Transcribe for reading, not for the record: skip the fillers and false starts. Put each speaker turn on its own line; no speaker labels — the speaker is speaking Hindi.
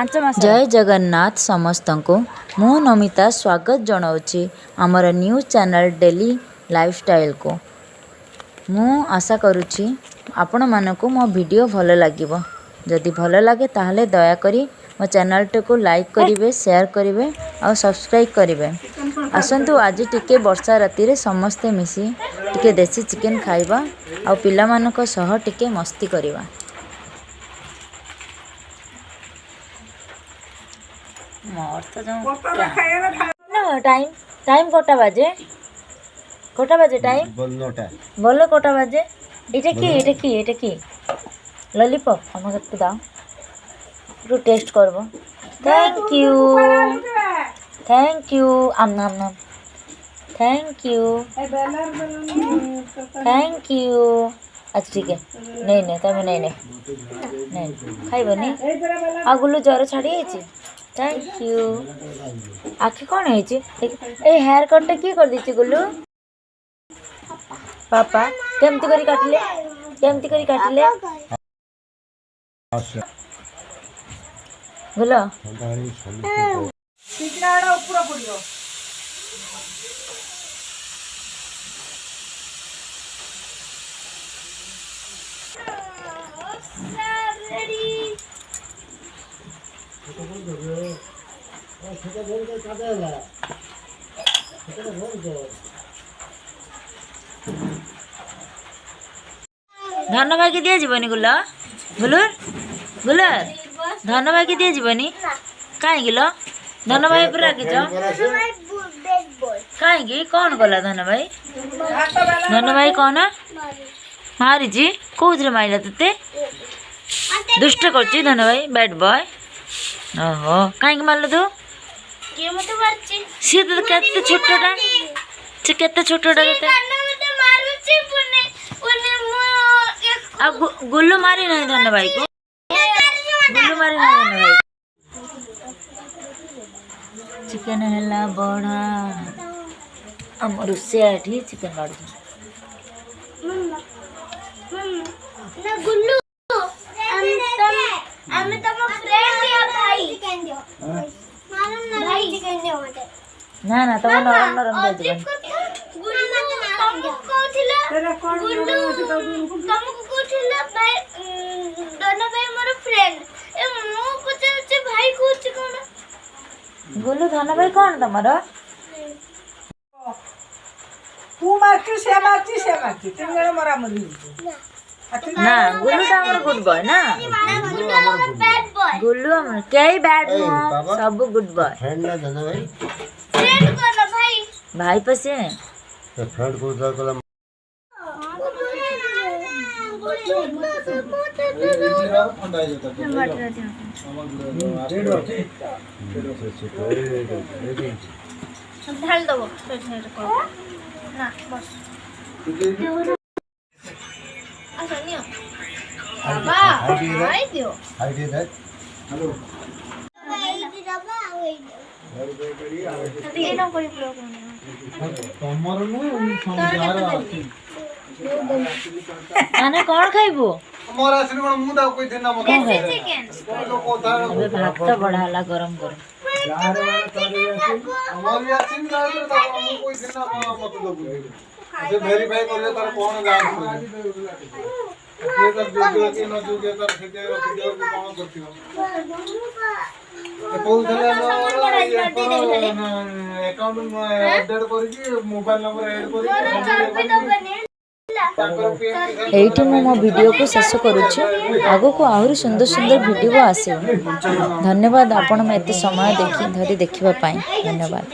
जय जगन्नाथ समस्त को मु नमिता स्वागत जनाऊँगी आमर न्यूज चैनल डेली लाइफस्टाइल को। मु आशा करुच्ची आपण मानक मो वीडियो भल लगे। जदि भल लगे ताहले दया करी मो चैनल को लाइक करेंगे, शेयर करेंगे और सब्सक्राइब करेंगे। आसतु आज टिके वर्षा राति रे समस्ते मिसी टिके देसी चिकेन खाइबा और पिला मानक सह टिके मस्ती करिबा। मोर तो टाइम टाइम कोटा बाजे टाइम बोलो कोटा बाजे। इटा की लॉलीपॉप हम को दाओ टू टेस्ट करबो। थैंक यू आम नाम नाम थैंक यू। अच्छा ठीक है नहीं तमें नहीं खाइबनी आ गुलू ज्वर छाड़ी थैंक यू। आखि कौन है हेयर कट किए कर दी गुलू पापा केमती करी काटिले गुलो धन भाई के दिया जीवनी गुला गुलर धन भाई के दिया जीवनी कहीं गिलो धन भाई पर राखी कहीं कौन गला धन भाई कौन मारी कौन मारिला ते दुष्ट कर धन भाई बैड बॉय। ओहो कहीं मारल तू सी तो केते छोटटा से केते छोटटा गुल्लू मारी नहीं धन भाई को गुल्लू मारी नहीं धन भाई। चिकन है बड़ा आम रोषे चिकन काट ना ना तुम नरम नरम दे गुल्लू धन भाई कौन तुम ना गुल्लू तो हमर गुड बॉय ना गुल्लू हमर कई बैड बॉय सब गुड बॉय फ्रेंड ना धन भाई भाई पसे तो फ्रेंड को जा कला ढाल दो ना बस अच्छा नियो बाबा हाय दियो हेलो ये ना कोई प्रॉब्लम तमर नु संसार आसी आने कौन खाइबो हमर आसी कोन मु दा कोइ देना मत अबे भात तो बढ़ाला गरम यार हमर भी आसी ना मु कोइ देना मत दो जे वेरीफाई करले तार कोन गाय ये तर जो के न जो के तर खेते वीडियो को कोन करथियो ए कोन थले अकाउंट में अपडेट करी मोबाइल नंबर ऐड करी एठी मो वीडियो को शेष करुच्ची। आगो को आहरी सुंदर सुंदर वीडियो आसे। धन्यवाद आपण में एते समय धरी देखिबा पाई धन्यवाद।